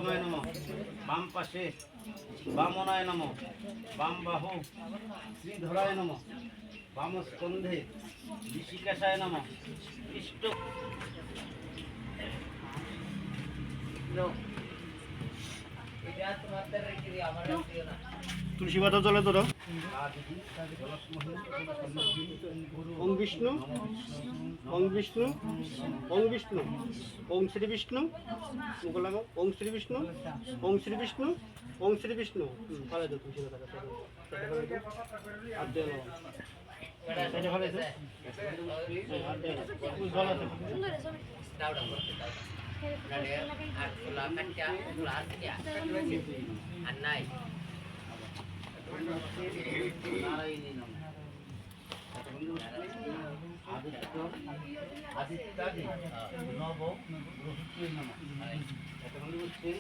পঞ্চমায় নমঃ বাম পাশে বামনায় নমঃ বাম বাহু শ্রীধরায় নমঃ বাম স্কন্ধে ঋষিকেশায় নমঃ ইষ্ট তুলসী পাতা চলে তোর ওং বিষ্ণু ওং বিষ্ণু ওং বিষ্ণু ওং শ্রী বিষ্ণু মুখলাম ওং শ্রী বিষ্ণু ওং শ্রী বিষ্ণু ওং শ্রী বিষ্ণু ভালো তো তুলসী পাতা নারায়ণী নম আদিত্যাদি নব বৃহস্পতি নম এতগুলো হচ্ছে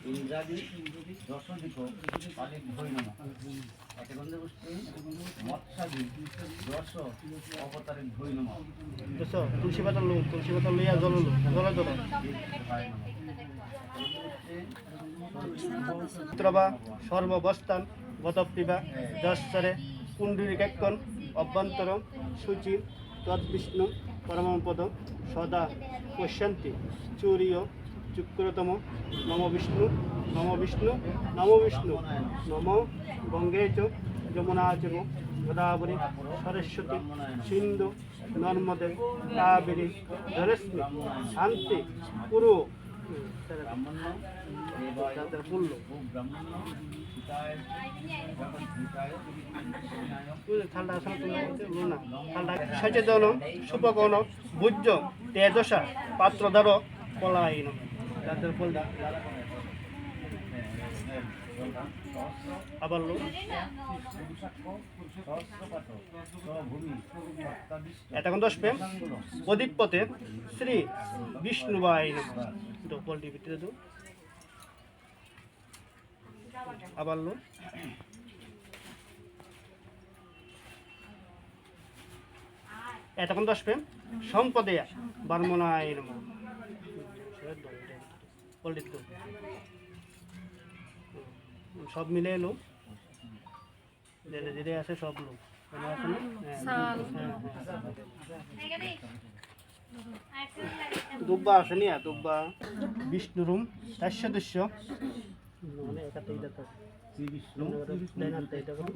ইন্দ্রাদি দশদিক পালিত ভৈ নম এতগুলো হচ্ছে মৎস্যাদি দশ অবতারিক ভৈ নম তুলসী পাতা লইয়া জল জল সর্ববস্থান গতপ্রিবা যশ্বরে পুণ্ডরীকাক্ষণ অভ্যন্তর শুচি তদ্বিষ্ণু পরমপদ সদা পশ্যন্তি চূর্য চুক্রতম নম বিষ্ণু নম বিষ্ণু নম বিষ্ণু নম গঙ্গে চ যমুনা চ গোদাবরী সরস্বতী সিন্ধু নর্মদে কাবেরী ধরস্মি শান্তি পুরো সচেতন সুপকন ভুজ্য তেজসা পাত্রধর পলায়ন আবার এতক্ষণ 10 প্রেম অধিপতে শ্রী বিষ্ণুবাই পোল্ট্রি ভিতরে দু আবার লো এতক্ষণ 10 প্রেম সম্পদে বার্মনায় নমঃ পোল্ট্রি দু সব মিলে এলো ধীরে ধীরে আছে সব লোক দুব্বা আছে নিয়া দুব্বা বিষ্ণুরুম তার সদস্য মানে একাতে এটা তো শ্রী বিষ্ণু ডাইনাতে এটা করো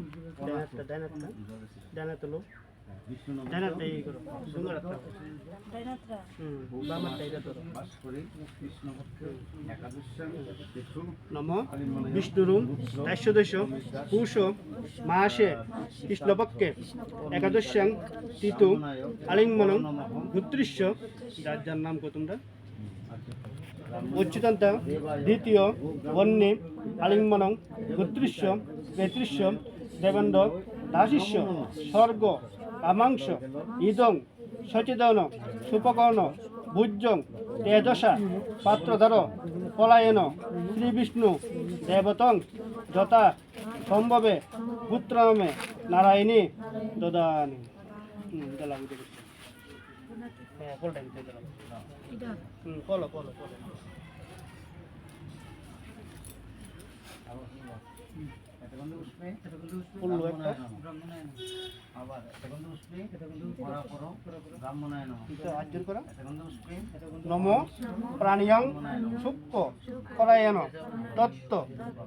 ডাইনাতে লো বিষ্ণু নাম ডাইনাতে এই করো সুন্দরতা ডাইনাত্রা বামাতে এটা তো বাস করে কৃষ্ণ ভক্ত একাদশাং দেখো নম বিষ্ণুরুম তার সদস্য পুষ মাসে কৃষ্ণপক্ষে একাদশাং তিতু আলিঙ্গনং গুত্রিশ্য যার নাম কো তোমরা উচ্চতন্ত দ্বিতীয় বন্যে আলিঙ্গনং গুত্রিশ্য পেতৃশ্য দেবেন্দ্র দাসিষ্য স্বর্গ কামাংশ ইদং সচেতন সুপকর্ণ ভুজ্যং তেজসা পাত্রধর পলায়ন শ্রী বিষ্ণু দেবতং যথা সম্ভবে পুত্রনামে নারায়ণী দদানি ফলো নম প্রাণিয়ং সূক্ষ্ম পরায়ণ তত্ত্ব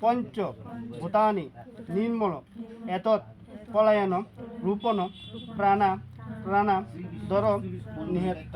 পঞ্চ ভূতানি নির্মল এতৎ পলায়ন রূপন প্রাণা দর নিহত